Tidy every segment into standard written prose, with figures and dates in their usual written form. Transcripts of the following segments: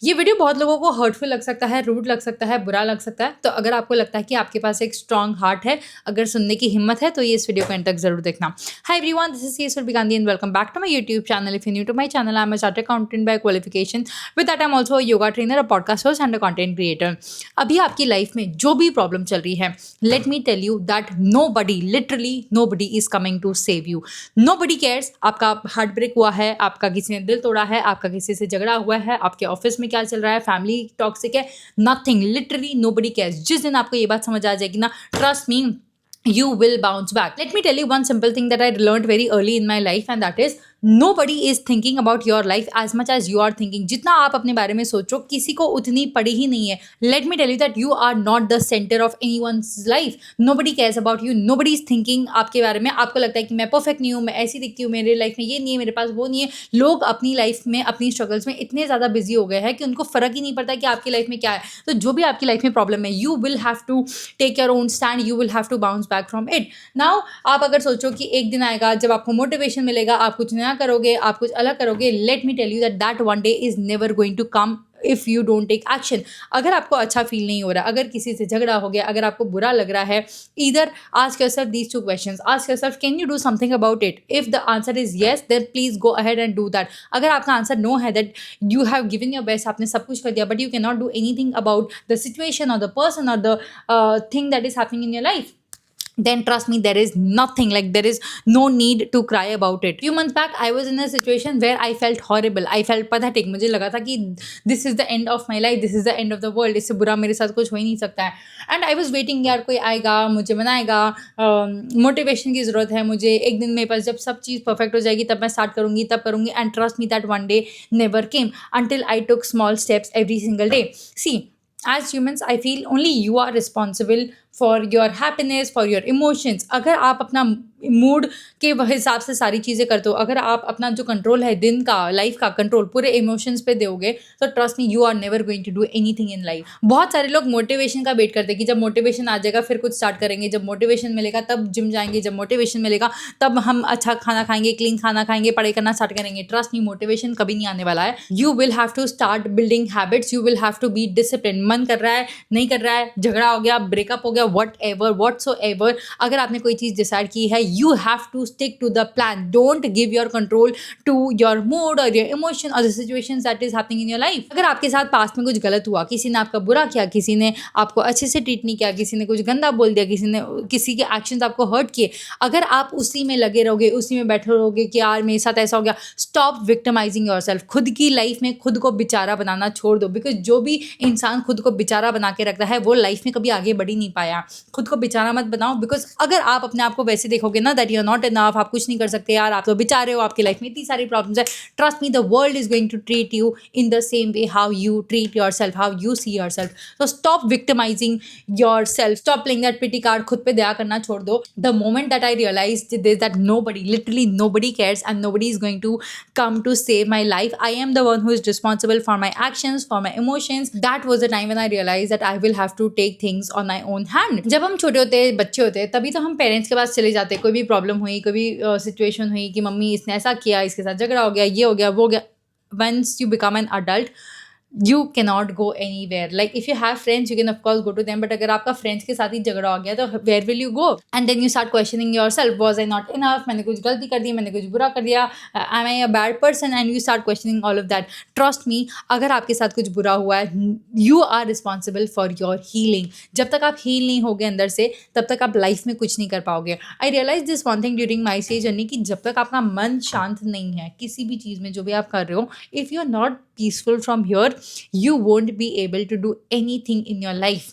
ये वीडियो बहुत लोगों को हर्टफुल लग सकता है, रूड लग सकता है, बुरा लग सकता है। तो अगर आपको लगता है कि आपके पास एक स्ट्रॉन्ग हार्ट है, अगर सुनने की हिम्मत है, तो ये इस वीडियो को एंड तक जरूर देखना। Hi everyone, this is Surbhi Gandhi and welcome back to my YouTube channel. If you new to my channel, I am a chartered accountant by qualification. With that I am also a yoga trainer, a podcast host and a content creator. अभी आपकी life में जो भी problem चल रही है, let me tell you that nobody, literally nobody is coming to save you. Nobody cares आपका heart break हुआ है, आपका किसी ने दिल तोड़ा है, आपका किसी से झगड़ा हुआ है, आपके ऑफिस में क्या चल रहा है, फैमिली टॉक्सिक है, नथिंग, लिटरली नोबडी केयर्स। जिस दिन आपको ये बात समझ आ जाएगी ना, trust me, you will bounce back. Let me tell you one simple thing that I learned very early in my life, and that is nobody is thinking about your life as much as you are thinking. जितना आप अपने बारे में सोचो, किसी को उतनी पड़ी ही नहीं है. Let me tell you that you are not the center of anyone's life. Nobody cares about you. Nobody is thinking आपके बारे में. आपको लगता है कि मैं परफेक्ट नहीं हूँ, मैं ऐसी दिखती हूँ, मेरे लाइफ में ये नहीं है, मेरे पास वो नहीं है. लोग अपनी लाइफ में, अपनी स्ट्रगल्स में इतने ज़्यादा बिजी हो गए हैं कि उनको फ़र्क ही नहीं पड़ता कि आपकी लाइफ में क्या है. तो जो भी आपकी लाइफ में प्रॉब्लम है, you will have to take your own stand, you will have to bounce back from it. Now आप अगर सोचो कि एक दिन आएगा जब आपको मोटिवेशन मिलेगा, आप कुछ नया करोगे, आप कुछ अलग करोगे, let me tell you that that one day is never going to come if you don't take action. अगर आपको अच्छा फील नहीं हो रहा, अगर किसी से झगड़ा हो गया, अगर आपको बुरा लग रहा है, either ask yourself these two questions. Ask yourself, can you do something about it? If the answer is yes, then please go ahead and do that. अगर आपका आंसर नो है, that you have given your best, आपने सब कुछ कर दिया, but you can not do anything about the situation और the person और the thing that is happening in your life, then trust me, there is nothing, like there is no need to cry about it. Few months back I was in a situation where I felt horrible, I felt pathetic. मुझे लगा था कि this is the end of my life, this is the end of the world, इससे बुरा मेरे साथ कुछ हो ही नहीं सकता है. And I was waiting, यार कोई आएगा, मुझे बनाएगा, मोटिवेशन की ज़रूरत है मुझे, एक दिन मेरे पास जब सब चीज़ परफेक्ट हो जाएगी तब मैं स्टार्ट करूँगी, तब करूँगी. And trust me, that one day never came until I took small steps every single day. See, as humans I feel only you are responsible for your happiness, for your emotions. अगर आप अपना mood के हिसाब से सारी चीज़ें करते हो, अगर आप अपना जो कंट्रोल है दिन का, लाइफ का कंट्रोल पूरे इमोशंस पे दोगे, तो trust me, you are never going to do anything in life. बहुत सारे लोग मोटिवेशन का वेट करते हैं कि जब मोटिवेशन आ जाएगा फिर कुछ स्टार्ट करेंगे, जब मोटिवेशन मिलेगा तब जिम जाएंगे, जब मोटिवेशन मिलेगा तब हम अच्छा खाना खाएंगे, क्लीन खाना खाएंगे, पढ़ाई करना स्टार्ट करेंगे. ट्रस्ट मी, मोटिवेशन कभी नहीं आने वाला है. You will have to start building habits, you will have to be discipline. मन कर रहा है, नहीं कर रहा है, झगड़ा हो गया, ब्रेकअप हो गया, whatsoever, अगर आपने कोई चीज़ डिसाइड की है, you have to stick to the plan. Don't give your control to your mood or your emotion or the situations that is happening in your life. अगर आपके साथ पास्ट में कुछ गलत हुआ, किसी ने आपका बुरा किया, किसी ने आपको अच्छे से ट्रीट नहीं किया, किसी ने कुछ गंदा बोल दिया, किसी ने किसी के एक्शंस आपको हर्ट किए, अगर आप उसी में लगे रहोगे, उसी में बैठे रहोगे कि यार मेरे साथ ऐसा हो गया, स्टॉप विक्टिमाइजिंग योरसेल्फ. खुद की लाइफ में खुद को बेचारा बनाना छोड़ दो, बिकॉज जो भी इंसान खुद को बेचारा बना के रखता है वो लाइफ में कभी आगे बढ़ ही नहीं पाया. खुद को बेचारा मत बनाओ, बिकॉज अगर आप अपने आप को वैसे देखोगे ना, that you are not enough, आप कुछ नहीं कर सकते यार, आप तो बेचारे हो, आपकी लाइफ में इतनी सारी प्रॉब्लम्स है, trust me, the world is going to treat you in the same way how you treat yourself, how you see yourself. तो stop victimising yourself, stop playing that pity card, खुद पे दया करना छोड़ दो. The moment that I realise this, that nobody, literally nobody cares and nobody is going to come to save my life. I am the one who is responsible for my actions, for my emotions. That was the time when I realized that I will have to take things on my own hand. जब हम छोटे होते, बच्चे होते, तभी तो हम parents के पास चले जाते. कोई भी प्रॉब्लम हुई, कोई भी सिचुएशन हुई कि मम्मी इसने ऐसा किया, इसके साथ झगड़ा हो गया, ये हो गया, वो हो गया. Once you become an adult, you cannot go anywhere. Like if you have friends, you can of course go to them, but अगर आपका फ्रेंड्स के साथ ही झगड़ा हो गया तो where will you go? And then you start questioning yourself, was I not enough, मैंने कुछ गलती कर दी, मैंने कुछ बुरा कर दिया, am I a bad person? And you start questioning all of that. Trust me, अगर आपके साथ कुछ बुरा हुआ है, you are responsible for your healing. जब तक आप हील नहीं होगे अंदर से, तब तक आप लाइफ में कुछ नहीं कर पाओगे. I realized this one thing during my CA journey कि जब तक आपका मन शांत नहीं है किसी भी चीज़ में, जो भी आप कर रहे हो, if you are not peaceful from here, you won't be able to do anything in your life.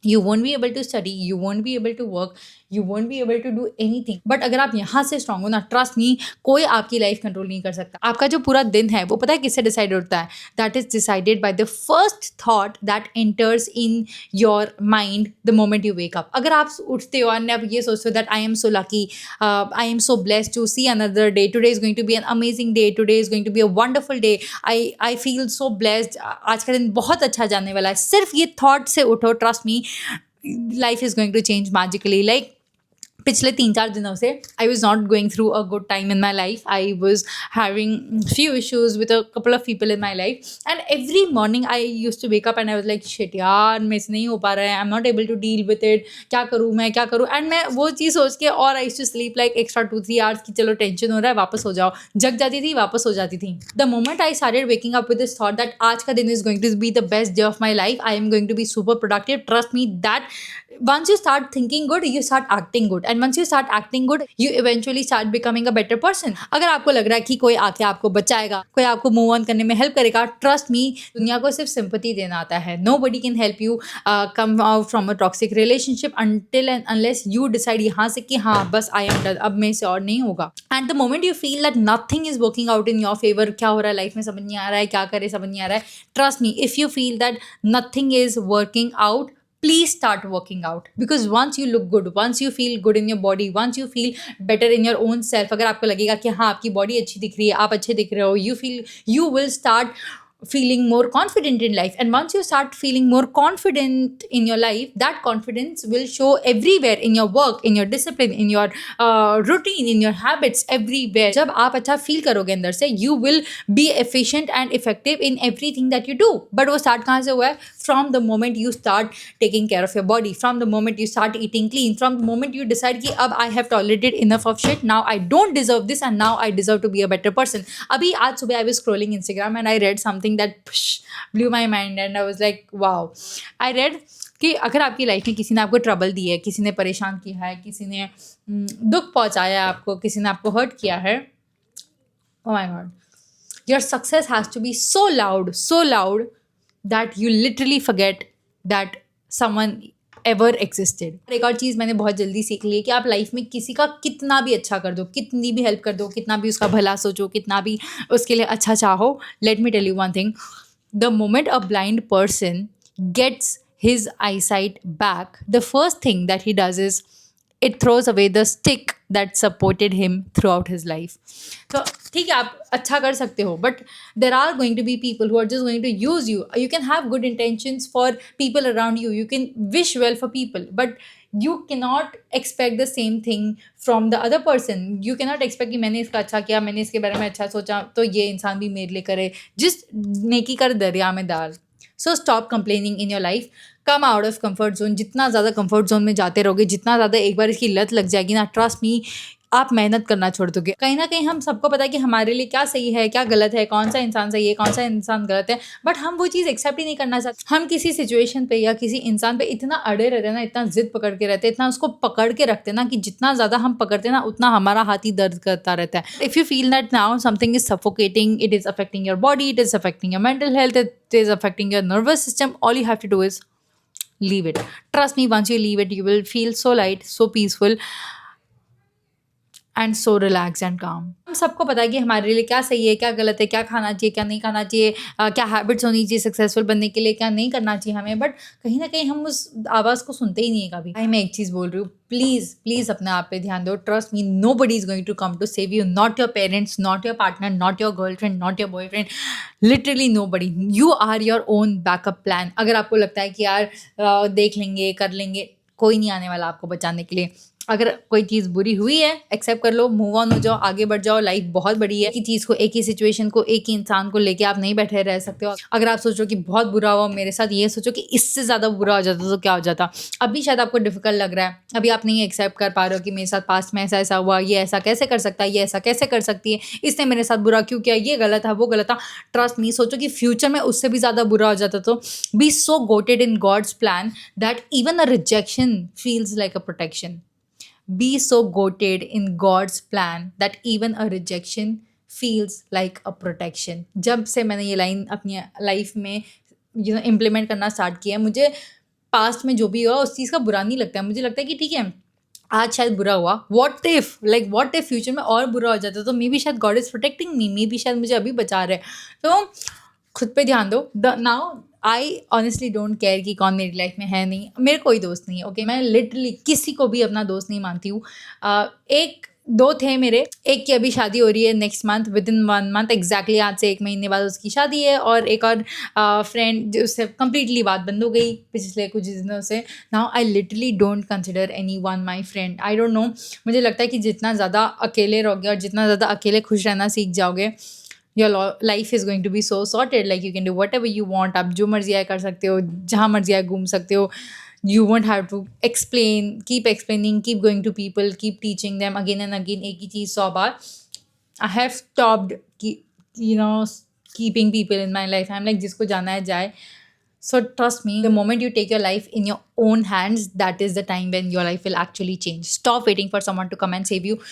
You won't be able to study, you won't be able to work, you won't be able to do anything. But अगर आप यहाँ से strong हो ना, trust me, कोई आपकी life control नहीं कर सकता. आपका जो पूरा दिन है वो पता है किससे डिसाइड होता है? That is decided by the first thought that enters in your mind the moment you wake up. अगर आप उठते हो और आप ये सोचते हो that I am so lucky, I am so blessed to see another day, today is going to be an amazing day, today is going to be a wonderful day, I feel so blessed, आज का दिन बहुत अच्छा जाने वाला है, सिर्फ ये थॉट से उठो, trust me, life is going to change magically. Like पिछले 3-4 दिनों से I was not going through a good time in my life. I was having few issues with a couple of people in my life and every morning I use to wake up and I was like shit यार मेरे से नहीं हो पा रहा है, I am not able to deal with it, क्या करूँ मैं क्या करूँ. एंड मैं वो चीज़ सोच के और I to sleep like extra 2-3 hours की चलो टेंशन हो रहा है वापस हो जाओ. जग जाती थी वापस हो जाती थी. The moment I started waking up with this thought that आज का दिन is going to be the best day of my life, I am going to be super productive, trust me that once you start thinking good you start acting good and once you start acting good you eventually start becoming a better person. अगर आपको लग रहा है कि कोई आके आपको बचाएगा, कोई आपको मूव ऑन करने में हेल्प करेगा, ट्रस्ट मी दुनिया को सिर्फ सिंपैथी देना आता है. nobody can help you come out from a toxic relationship until and unless you decide यहाँ से कि हाँ बस I am done, अब मेरे से और नहीं होगा. and the moment you feel that nothing is working out in your favor, क्या हो रहा है लाइफ में समझ नहीं आ रहा है, क्या करे समझ नहीं आ रहा है, trust me if you feel that nothing is working out, please start working out because once you look good, once you feel good in your body, once you feel better in your own self, अगर आपको लगेगा कि हाँ आपकी body अच्छी दिख रही है, आप अच्छे दिख रहे हो, you will start feeling more confident in life. And once you start feeling more confident in your life, that confidence will show everywhere in your work, in your discipline, in your routine, in your habits, everywhere. जब आप अच्छा feel करोगे अंदर से, you will be efficient and effective in everything that you do. But वो start कहाँ से हुआ है? From the moment you start taking care of your body, from the moment you start eating clean, from the moment you decide कि अब I have tolerated enough of shit, now I don't deserve this and now I deserve to be a better person. अभी आज सुबह I was scrolling Instagram and I read something that blew my mind and I was like wow. I read कि अगर आपकी life में किसी ने आपको ट्रबल दी है, किसी ने परेशान किया है, किसी ने दुख पहुंचाया है आपको, किसी ने आपको हर्ट किया है, oh my god, your success has to be so loud that you literally forget that someone ever existed. एक और चीज़ मैंने बहुत जल्दी सीख ली है कि आप लाइफ में किसी का कितना भी अच्छा कर दो, कितनी भी हेल्प कर दो, कितना भी उसका भला सोचो, कितना भी उसके लिए अच्छा चाहो, let me tell you one thing, the moment a blind person gets his eyesight back, the first thing that he does is it throws away the stick that supported him throughout his life. तो ठीक है आप अच्छा कर सकते हो but there are going to be people who are just going to use you. You can have good intentions for people around you. You can wish well for people but you cannot expect the same thing from the other person. You cannot expect कि मैंने इसका अच्छा किया, मैंने इसके बारे में अच्छा सोचा तो ये इंसान भी मेरे लिए करे. Just नेकी कर दरिया में डाल. So stop complaining in your life. Come out of comfort zone. जितना ज़्यादा comfort zone में जाते रहोगे, जितना ज़्यादा एक बार इसकी लत लग जाएगी ना, trust me, आप मेहनत करना छोड़ दोगे. कहीं ना कहीं हम सबको पता है कि हमारे लिए क्या सही है, क्या गलत है, कौन सा इंसान सही है, कौन सा इंसान गलत है, बट हम वो चीज़ एक्सेप्ट ही नहीं करना चाहते. हम किसी सिचुएशन पे या किसी इंसान पे इतना अड़े रहते हैं ना, इतना जिद पकड़ के रहते हैं, इतना उसको पकड़ के रखते हैं ना कि जितना ज़्यादा हम पकड़ते हैं ना उतना हमारा हाथ ही दर्द करता रहता है. If you feel that now something is suffocating, it is affecting your body, it is affecting your mental health, it is affecting your nervous system, all you have to do is leave it. Trust me, once you leave it, you will feel so light, so peaceful and so relaxed and calm. हम सबको पता है कि हमारे लिए क्या सही है, क्या गलत है, क्या खाना चाहिए, क्या नहीं खाना चाहिए, क्या हैबिट्स होनी चाहिए सक्सेसफुल बनने के लिए, क्या नहीं करना चाहिए हमें, बट कहीं ना कहीं हम उस आवाज़ को सुनते ही नहीं है कभी. मैं एक चीज़ बोल रही हूँ, प्लीज़ अपने आप पे ध्यान दो. Trust me, nobody is going to come to save you, not your parents, not your partner, not your girlfriend, not your boyfriend, literally nobody. You are your own backup plan. अगर आपको लगता है कि यार देख लेंगे, कर लेंगे, कोई नहीं आने वाला आपको बचाने के लिए. अगर कोई चीज़ बुरी हुई है एक्सेप्ट कर लो, मूव ऑन हो जाओ, आगे बढ़ जाओ. लाइफ बहुत बड़ी है. एक ही चीज़ को, एक ही सिचुएशन को, एक ही इंसान को लेके आप नहीं बैठे रह सकते हो. अगर आप सोचो कि बहुत बुरा हुआ मेरे साथ, ये सोचो कि इससे ज़्यादा बुरा हो जाता तो क्या हो जाता. अभी शायद आपको डिफिकल्ट लग रहा है, अभी आप नहीं एक्सेप्ट कर पा रहे हो कि मेरे साथ पास्ट में ऐसा हुआ, ये ऐसा कैसे कर सकता है, ये ऐसा कैसे कर सकती है, इसने मेरे साथ बुरा क्यों किया, ये गलत था, वो गलत था. ट्रस्ट मी, सोचो कि फ्यूचर में उससे भी ज़्यादा बुरा हो जाता तो be so goated in God's plan that even a rejection feels like a protection. Be so goated in God's plan that even a rejection feels like a protection. जब से मैंने ये लाइन अपनी लाइफ में इम्प्लीमेंट करना start किया, मुझे past में जो भी हुआ उस चीज़ का बुरा नहीं लगता है. मुझे लगता है कि ठीक है आज शायद बुरा हुआ, व्हाट इफ फ्यूचर में और बुरा हो जाता तो मे बी शायद God is protecting me, may be शायद मुझे अभी बचा रहे. तो खुद पे ध्यान दो. Now I honestly don't care कि कौन मेरी लाइफ में है नहीं. मेरे कोई दोस्त नहीं है. ओके, मैं लिटरली किसी को भी अपना दोस्त नहीं मानती हूँ. एक 2 थे मेरे, एक की अभी शादी हो रही है next month, with in 1 month exactly, आज से 1 महीने बाद उसकी शादी है, और एक और फ्रेंड जो उससे कंप्लीटली बात बंद हो गई पिछले कुछ दिनों से। Now I literally don't consider any one my friend, I don't know, मुझे लगता है कि जितना ज़्यादा अकेले रहोगे और जितना ज़्यादा अकेले खुश रहना सीख जाओगे, your life is going to be so sorted, like you can do whatever you want, आप जो मर्जी आए कर सकते हो, जहाँ मर्जी आए घूम सकते हो। You won't have to explain, keep explaining, keep going to people, keep teaching them again and again एक ही चीज़ 100 बार. I have stopped you know keeping people in my life. I'm like, जिसको जाना है जाए. So trust me, the moment you take your life in your own hands, that is the time when your life will actually change. Stop waiting for someone to come and save you.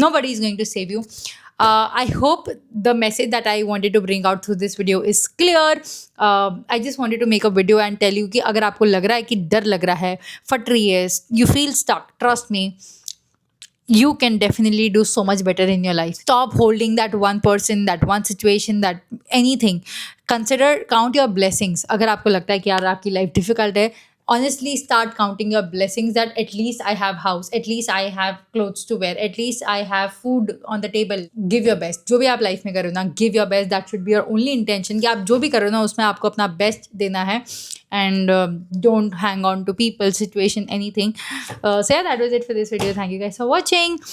Nobody is going to save you. I hope the message that I wanted to bring out through this video is clear. I just wanted to make a video and tell you कि अगर आपको लग रहा है कि डर लग रहा है, फट रही है, you feel stuck, trust me, you can definitely do so much better in your life. Stop holding that one person, that one situation, that anything. Count your blessings. अगर आपको लगता है कि यार आपकी लाइफ डिफिकल्ट है, honestly start counting your blessings, that at least I have house, at least I have clothes to wear, at least I have food on the table. Give your best. जो भी आप life में करो ना, give your best. That should be your only intention, कि आप जो भी करो ना उसमें आपको अपना बेस्ट देना है. And don't hang on to people, situation, anything. So yeah, that was it for this video. Thank you guys for watching.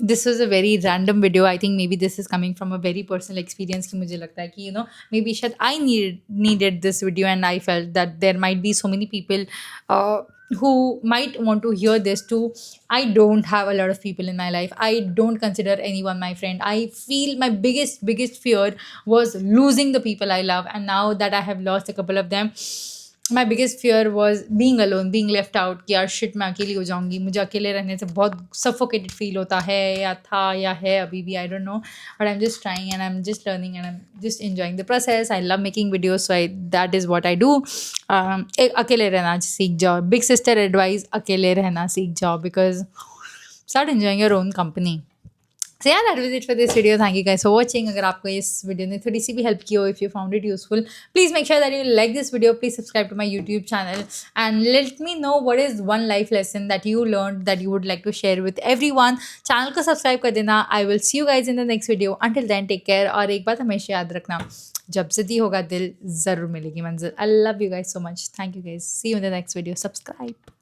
This was a very random video. I think maybe this is coming from a very personal experience कि मुझे लगता है कि maybe शायद I needed this video, and I felt that there might be so many people who might want to hear this too. I don't have a lot of people in my life. I don't consider anyone my friend. I feel my biggest fear was losing the people I love, and now that I have lost a couple of them, my biggest fear was being alone, being left out, कि यार shit मैं अकेली हो जाऊँगी. मुझे अकेले रहने से बहुत suffocated फील होता है, या था या है अभी भी, I don't know, but I'm just trying and I'm just learning and I'm just enjoying the process. I love making videos, so that is what I do. अकेले रहना सीख जाओ. Big sister advice, अकेले रहना सीख जाओ, because start enjoying your own company. So yeah, that was it for this video. Thank you guys for watching. अगर आपको इस वीडियो ने थोड़ी सी भी हेल्प की हो, if you found it useful, please make sure that you like this video. Please subscribe to my YouTube channel and let me know what is one life lesson that you learned that you would like to share with everyone. Channel को subscribe कर देना. I will see you guys in the next video. Until then, take care. और एक बात हमेशा याद रखना, जब जिद्दी होगा दिल, ज़रूर मिलेगी मंजिल. I love you guys so much. Thank you guys. See you in the next video. Subscribe.